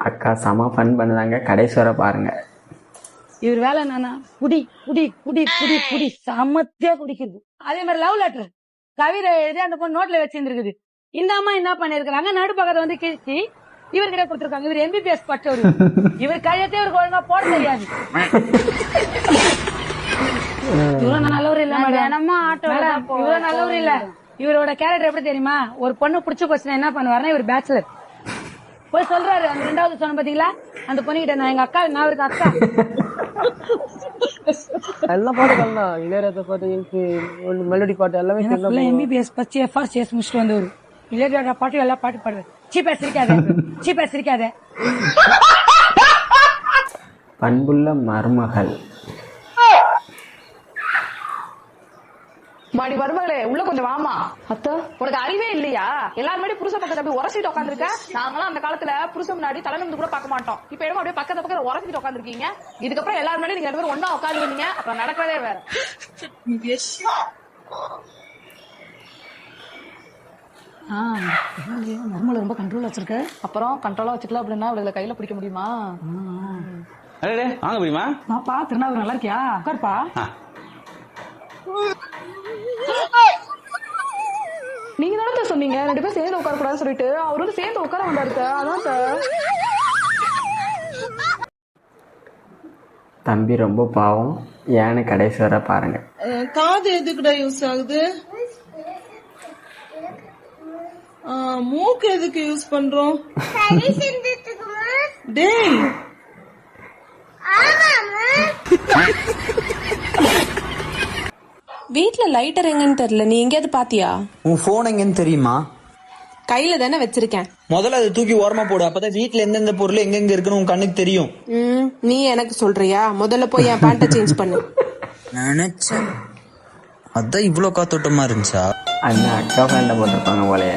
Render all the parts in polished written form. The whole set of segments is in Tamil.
அக்கா செம ஃபன் பண்ணுதாங்க, கடைசி வரை பாருங்க. இவர் வேலை என்னன்னா குடி குடி குடி குடி குடி சமத்தியா குடிக்கிறது. அதே மாதிரி லவ் லெட்டர் கவிதை எழுதி அந்த பொண்ணு நோட்ல வச்சிருந்துருக்குது. இந்த அம்மா என்ன பண்ணிருக்காங்க, நடுப்பக்கத்தை வந்து கிழிச்சு இவர்கிட்ட கொடுத்துருக்காங்க. இவர் எம்பிபிஎஸ் பட்டவர், இவர் கையத்தே இவருக்கு ஒழுங்கா போட தெரியாது. இவ்வளவு நல்லவர் இல்ல மேடம், இவ்வளவு நல்லவர் இல்ல. இவரோட கேரக்டர் எப்படி தெரியுமா, ஒரு பொண்ணு பிடிச்சு போச்சுன்னா என்ன பண்ணுவாருன்னா, இவர் பேச்சுலர் போய் சொல்றாரு. அந்த 2வது சொன்ன பாத்தீங்களா, அந்த பொண்ணுகிட்ட நான் எங்க அக்கா, நான் இருக்கு அக்கா. எல்லா பாட்டு கலந்தான், இளையராஜா பாட்டு, மெலடி பாட்டு எல்லாமே. எம்பிபிஎஸ் பச்சு எஃப்ஆர்சிஎஸ் முடிச்சுட்டு வந்தவர். இளையராஜா பாட்டு எல்லா பாட்டு பாடுவார். சீப்பா சிரிக்காத. பண்புள்ள மருமகள். மாடி மருமகளே, உள்ள கொஞ்சம் வாமா. அத்த, உனக்கு அறிவே இல்லையா? எல்லாரும் முன்னாடி புருஷ பக்கத்துல அப்படி உரசிட்டு உட்காந்துருக்க. நாங்களாம் அந்த காலத்துல புருஷன் முன்னாடி தலைநிமிந்து கூட பார்க்க மாட்டோம். இப்ப என்னமோ அப்படியே பக்கத்துல உரசிட்டு உட்காந்துருக்கீங்க. இதுக்கப்புறம் எல்லாரும் முன்னாடி நீங்க 2 பேரும் ஒன்னா உட்காந்துருந்தீங்க, அப்புறம் நடக்கிறதே வேற. மருமகளை ரொம்ப கண்ட்ரோல் வச்சிருக்க. அப்புறம் கண்ட்ரோலா வச்சுக்கல அப்படின்னா அவளுக்கு கையில பிடிக்க முடியுமா? வாங்க போயுமா. பாப்பா திருநாள் நல்லா இருக்கியா? உட்காருப்பா. நீங்க தானே சொன்னீங்க 2 பேரும் சேர்ந்து உட்கார கூடாதுன்னு சொல்லிட்டு, அவரோட சேர்ந்து உட்கார வந்தாரு. அதான் சார். தம்பி ரொம்ப பாவம், ஏன்னு கடைசி வரை பாருங்க. காது எதுக்குடா யூஸ் ஆகுது? மூக்கு எதுக்கு யூஸ் பண்றோம்? டேய், வீட்ல லைட்டர் எங்கன்னு தெரியல, நீ எங்கேயாவது பாத்தியா? உன் போன் எங்கன்னு தெரியுமா? கையில தானே வச்சிருக்கேன். முதல்ல அதை தூக்கி ஓரமா போடு, அப்பதான் வீட்டுல எந்தெந்த பொருள் எங்கெங்க இருக்குன்னு உன் கண்ணுக்கு தெரியும். நீ எனக்கு சொல்றியா? முதல்ல போய் என் பேண்ட சேஞ்ச் பண்ணு. நினைச்சேன், அதான் இவ்வளவு காத்தோட்டமா இருந்துச்சா? அந்த அக்கா பேண்ட போட்டிருப்பாங்க போலயே.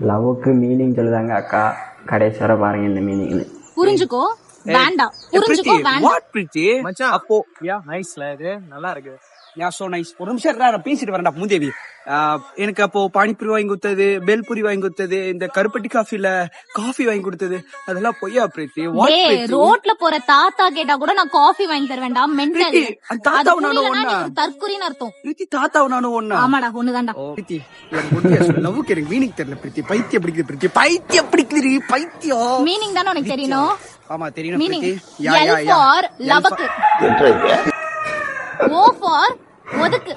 லவ்வுக்கு மீனிங் சொல்லுதாங்க அக்கா, கடைசி வரை பாருங்க இந்த மீனிங்னு. புரிஞ்சுக்கோ, வேண்டாம் புரிஞ்சுக்கோ, வேண்டாம். வாட் பிரீத்தி மச்சான், அப்போ யா நைஸ்ல, இது நல்லா இருக்கு. Yeah so nice. ஒரு நிமிஷம் இருடா, நான் பேசிட்டு வரேன்டா மூதேவி. எனக்கு அப்போ பானிபூரி வாங்கி கொடுத்தது, பேல்பூரி வாங்கி கொடுத்தது, இந்த கருப்பட்டி காஃபில காஃபி வாங்கி கொடுத்தது, அதெல்லாம் பொய்யா பிரீத்தி? ரோட்ல போற தாத்தா கேட்டா கூட நான் காஃபி வாங்கி தர வேண்டாம். மென்டல். தாத்தாவும் நானும் ஒண்ணா? தற்குறின்னு அர்த்தம். பிரீத்தி தாத்தாவும் நானும் ஒண்ணா? ஆமாடா, ஒண்ணுதான்டா. பிரீத்தி லவ்வுக்கு எனக்கு மீனிங் தெரியல பிரீத்தி. பைத்தியம் பிடிக்குது பிரீத்தி, பைத்தியம் பிடிக்குது, பைத்தியம். மீனிங் தானே உனக்கு தெரியணும். ஆமா தெரியும் பிரீத்தி. L for லபக்கு, O for ஒதுக்கு,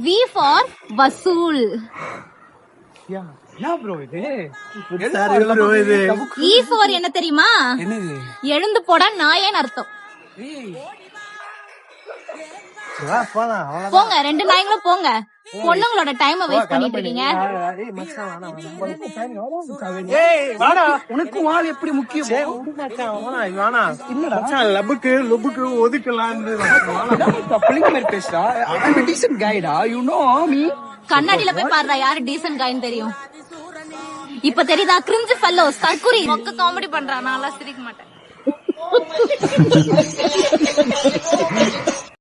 V for வசூல், E for என்ன தெரியுமா? எழுந்து போடா நாயேன்னு அர்த்தம். போங்க 2 நாயங்களும் போங்க, பொண்ணுங்களோட டைம் வேஸ்ட் பண்ணிட்டு இருக்கீங்க. உனக்கும் ஆள் எப்படி முக்கியம்? லபுக்கு லுபுக்கு ஒதுக்கலாம் பேசுறா. கண்ணாடியில போய் பாருடா, யாரு டீசன்ட் காயின்னு தெரியும். இப்ப தெரியுதா? கிரிஞ்சு ஃபெல்லோஸ், தற்குறி. மொக்க காமெடி பண்றான், நான் சிரிக்க மாட்டேன்.